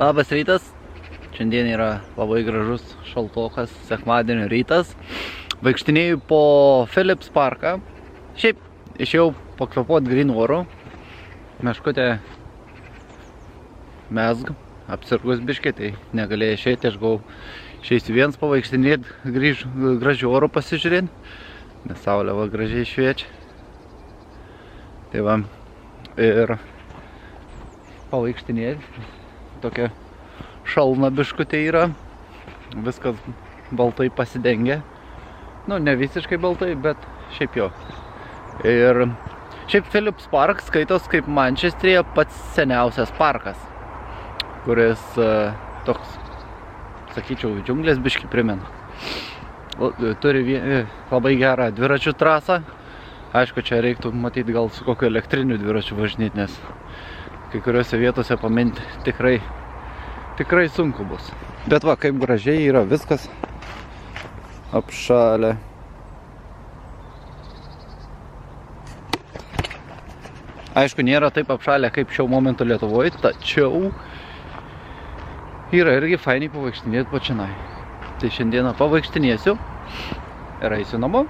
Labas rytas, šiandien yra labai gražus šaltokas sekmadienio rytas. Vaikštinėju po Philips parką. Šiaip išėjau pakvėpuot gryn oru. Meškutė mezg, apsirgus biškį, tai negalėjau išeiti. Aš gavau išeisiu viens pavaikštinėti, gražių orų pasižiūrėti, nes saulė va gražiai šviečia. Tai va, ir pavaikštinėti. Tokia šalna biškutė yra, viskas baltai pasidengia. Nu, ne visiškai baltai, bet šiaip jo. Ir šiaip Philips Park skaitos kaip Mančestrėje pats seniausias parkas, kuris toks, sakyčiau, džiunglės biškį primena. Turi labai gerą dviračių trasą. Aišku, čia reiktų matyti gal su kokiu elektriniu dviračiu važinėti, nes kai kuriuose vietose paminti tikrai sunku bus. Bet va, kaip gražiai yra viskas apšalę. Aišku, nėra taip apšalę kaip šiuo momentu Lietuvoje, tačiau yra irgi fainiai pavaikštinėti pačianai. Tai šiandieną pavaikštinėsiu ir eisiu namo.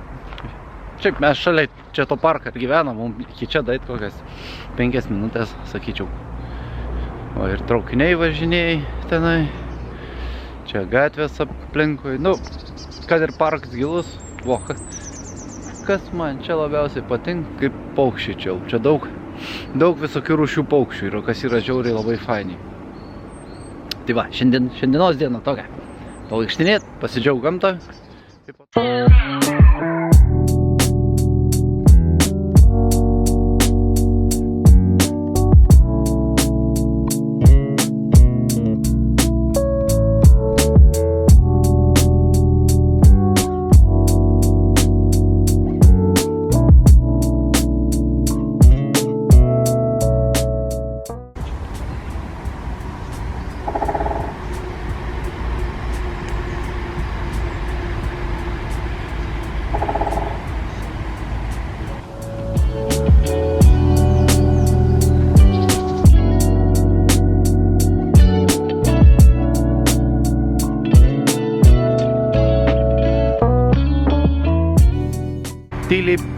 Šiaip mes šalia čia to parką ir gyvenam, mums iki čia dait kokias 5 minutės, sakyčiau. O ir traukiniai važinėjai tenai. Čia gatvės aplinkui. Nu, kad ir parkas gilus. O, kas man čia labiausiai patinka, kaip paukščiai čia. Čia daug visokių rūšių paukščių yra, kas yra žiauriai labai fainiai. Tai va, šiandienos diena tokia. Pavaikštinėt, pasidžiaug gamtą.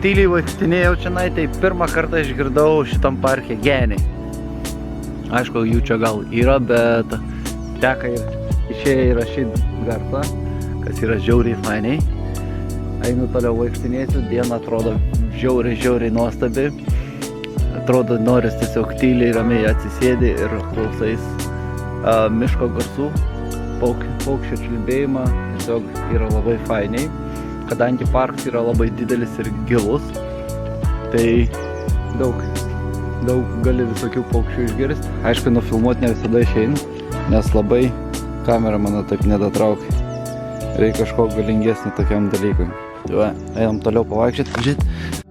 Tyliai vaikštinėjau čianai, tai pirmą kartą išgirdau šitam parke geniai. Aišku, jų čia gal yra, bet teka ir išėję įrašyti garsą, kas yra žiauriai fainiai. Einu toliau vaikštinėsiu, diena atrodo žiauriai nuostabi. Atrodo, noris tiesiog tyliai ramiai atsisėdi ir klausais miško garsų, paukščio čiulbėjimą, tiesiog yra labai fainiai. Kadangi parkas yra labai didelis ir gilus, tai daug gali visokių paukščių išgirsti. Aišku, nufilmuoti ne visada išeina, nes labai kamera mano taip nedatraukia. Reikia kažko galingesnį tokiam dalykui. Tai va, einam toliau pavaikščioti, pažiūrėti.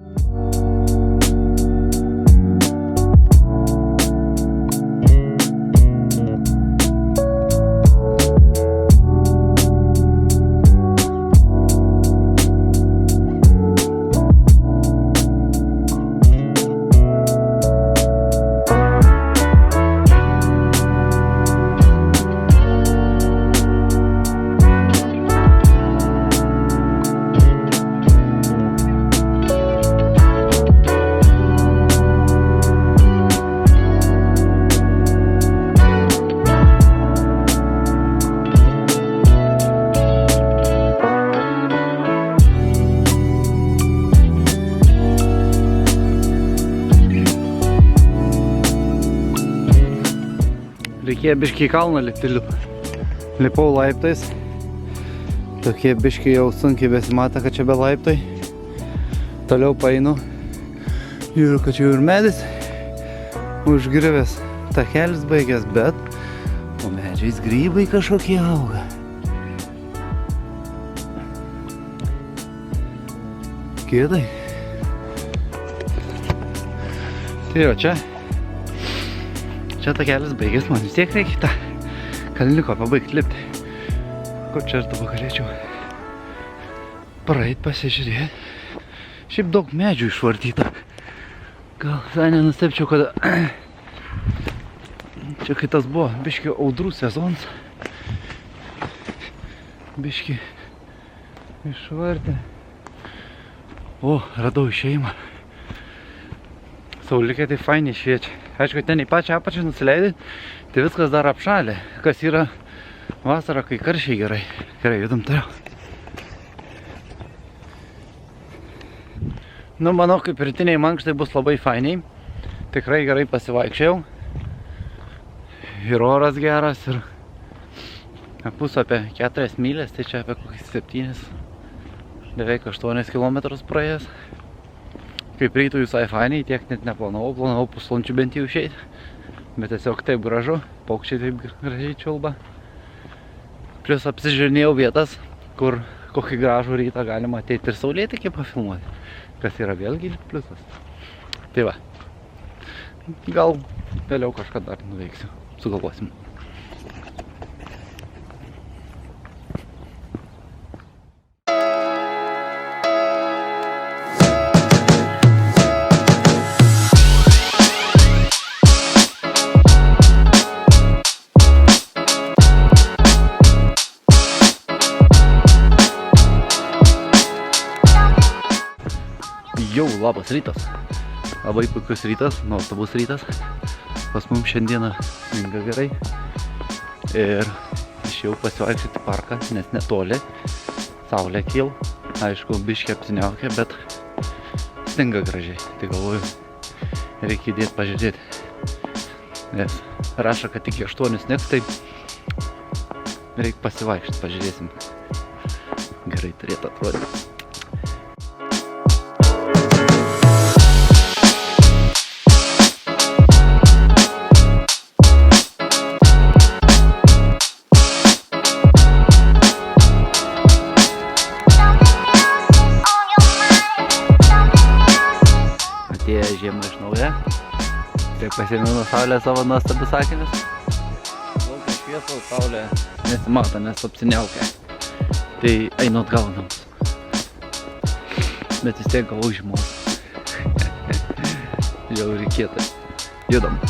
Reikėjo biškį į kalną lipti, lipau laiptais. Tokie biškį jau sunkiai besimata, kad čia be laiptai. Toliau paeinu. Žiūriu, kad čia ir medis užgriuvęs. Takelis baigęs, bet po medžiu medžiais grybai kažkokie auga. Kėdai. Tai jo, čia takelis baigės, man vis tiek reikia tą kalniuko pabaigti lipti. Ko čia aš dabar galėčiau praeit pasižiūrėti. Šiaip daug medžių išvartyta. Gal visai nenustepčiau, kad čia kai tas buvo biški audrų sezonas. Biški išvartė. O, radau išėjimą. Sauliukė tai fainiai šviečia. Aišku, ten į pačią apačią nusileidai, tai viskas dar apšalė. Kas yra vasara, kai karščiai gerai. Gerai, judam toliau. Nu, manau, kaip rytiniai mankštai bus labai fainiai. Tikrai gerai pasivaikščiau. Ir oras geras, ir bus apie 4 mylės, tai čia apie kokius 7, beveik 8 kilometrus praėjęs. Kaip rytų visai fainiai, tiek net neplanavau pusvalandžių bent jau išeiti. Bet tiesiog taip gražu, paukščiai taip gražiai čiulba. Plius apsižiūrinėjau vietas, kur kokį gražų rytą galima ateiti ir saulėtekį pafilmuoti. Kas yra vėlgi pliusas. Tai va. Gal vėliau kažką dar nuveiksiu. Sugalvosim. Jau, labas rytas. Labai puikus rytas, nuostabus rytas. Pas mums šiandieną sninga gerai. Ir išėjau pasivaikščioti į parką, nes netoli. Saulė kyl. Aišku, biškį apsiniaukė, bet sninga gražiai. Tai galvoju, reikia įdėti pažiūrėti. Nes rašo, kad iki 8 snigs, tai reikia pasivaikščioti, pažiūrėsim. Gerai turėtų atrodyti. Žiemą iš nauja. Taip pasirinu nuo saulės savo nuostabius akinius. Laukia šviesos, saulė nesimato, nes apsiniaukia. Tai einu atgal namus. Bet vis tiek gavau žymos. Jau reikėtų. Judam.